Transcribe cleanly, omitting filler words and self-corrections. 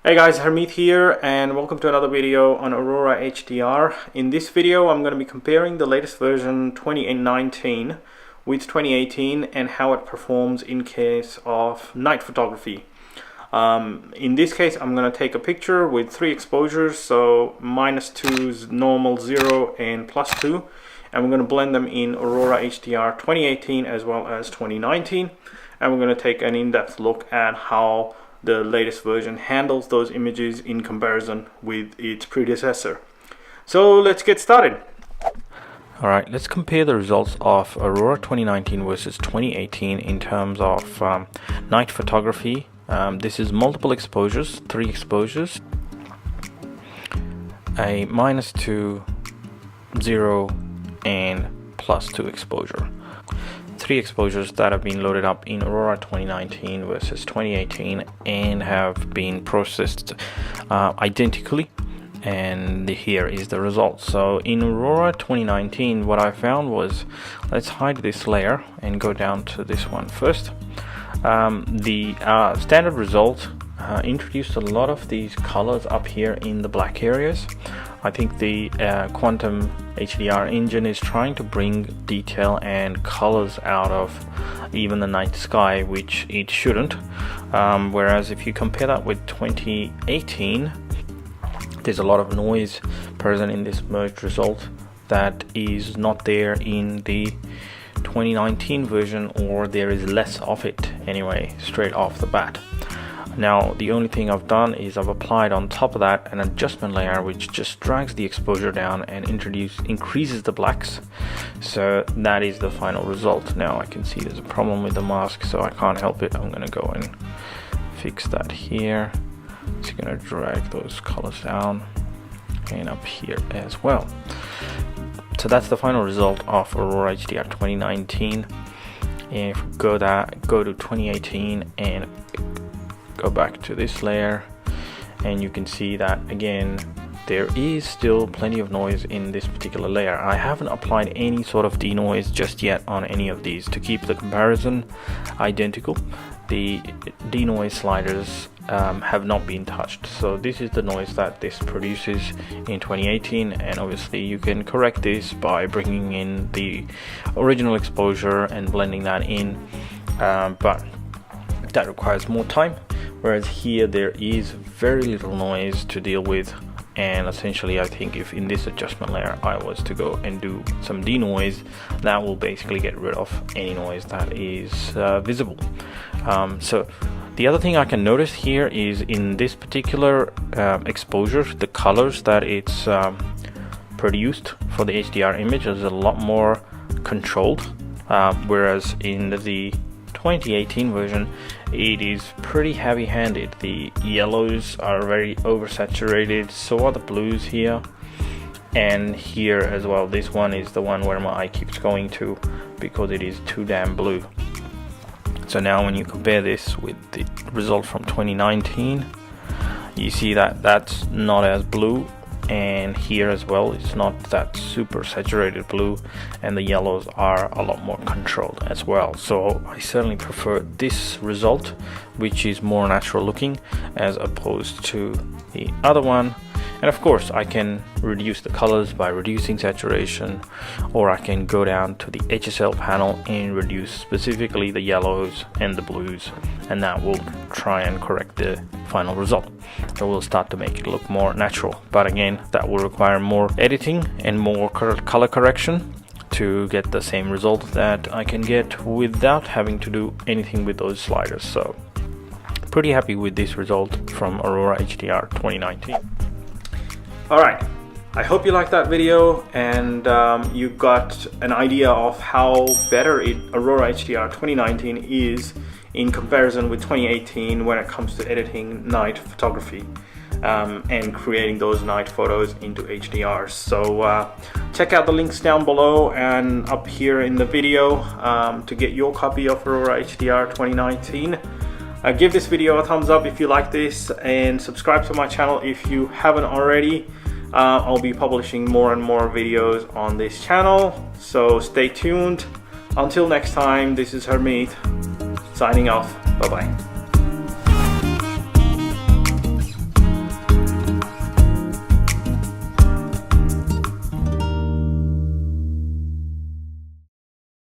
Hey guys, Harmeet here and welcome to another video on Aurora HDR. In this video I'm going to be comparing the latest version 2019 with 2018 and how it performs in case of night photography. In this case I'm going to take a picture with 3 exposures, so -2's normal, 0 and +2, and we're going to blend them in Aurora HDR 2018 as well as 2019, and we're going to take an in-depth look at how the latest version handles those images in comparison with its predecessor. So let's get started. Alright, let's compare the results of Aurora 2019 versus 2018 in terms of night photography. This is multiple exposures, 3 exposures, a -2, 0 and +2 exposure. 3 exposures that have been loaded up in Aurora 2019 versus 2018 and have been processed identically, and here is the result. So in Aurora 2019 what I found was, let's hide this layer and go down to this one first. The standard result introduced a lot of these colors up here in the black areas. I think the Quantum HDR engine is trying to bring detail and colors out of even the night sky, which it shouldn't. Whereas if you compare that with 2018, there's a lot of noise present in this merged result that is not there in the 2019 version, or there is less of it anyway, straight off the bat. Now the only thing I've done is I've applied on top of that an adjustment layer which just drags the exposure down and increases the blacks. So that is the final result. Now I can see there's a problem with the mask, so I can't help it. I'm gonna go and fix that here. It's gonna drag those colors down and up here as well. So that's the final result of Aurora HDR 2019. And if we go to 2018 and go back to this layer, and you can see that again there is still plenty of noise in this particular layer. I haven't applied any sort of denoise just yet on any of these to keep the comparison identical. The denoise sliders have not been touched, so this is the noise that this produces in 2018, and obviously you can correct this by bringing in the original exposure and blending that in, but that requires more time. Whereas here there is very little noise to deal with, and essentially I think if in this adjustment layer I was to go and do some denoise, that will basically get rid of any noise that is visible. So the other thing I can notice here is in this particular exposure, the colors that it's produced for the HDR image is a lot more controlled, whereas in the 2018 version it is pretty heavy-handed. The yellows are very oversaturated, so are the blues here and here as well. This one is the one where my eye keeps going to because it is too damn blue. So now when you compare this with the result from 2019, you see that that's not as blue, and here as well it's not that super saturated blue, and the yellows are a lot more controlled as well. So I certainly prefer this result, which is more natural looking as opposed to the other one. And of course I can reduce the colors by reducing saturation, or I can go down to the HSL panel and reduce specifically the yellows and the blues, and that will try and correct the final result. It will start to make it look more natural, but again that will require more editing and more color correction to get the same result that I can get without having to do anything with those sliders. So pretty happy with this result from Aurora HDR 2019. Alright, I hope you liked that video and you got an idea of how better Aurora HDR 2019 is in comparison with 2018 when it comes to editing night photography and creating those night photos into HDR. So check out the links down below and up here in the video to get your copy of Aurora HDR 2019. Give this video a thumbs up if you like this, and subscribe to my channel if you haven't already. I'll be publishing more and more videos on this channel, so stay tuned. Until next time, this is Harmeet signing off. Bye bye.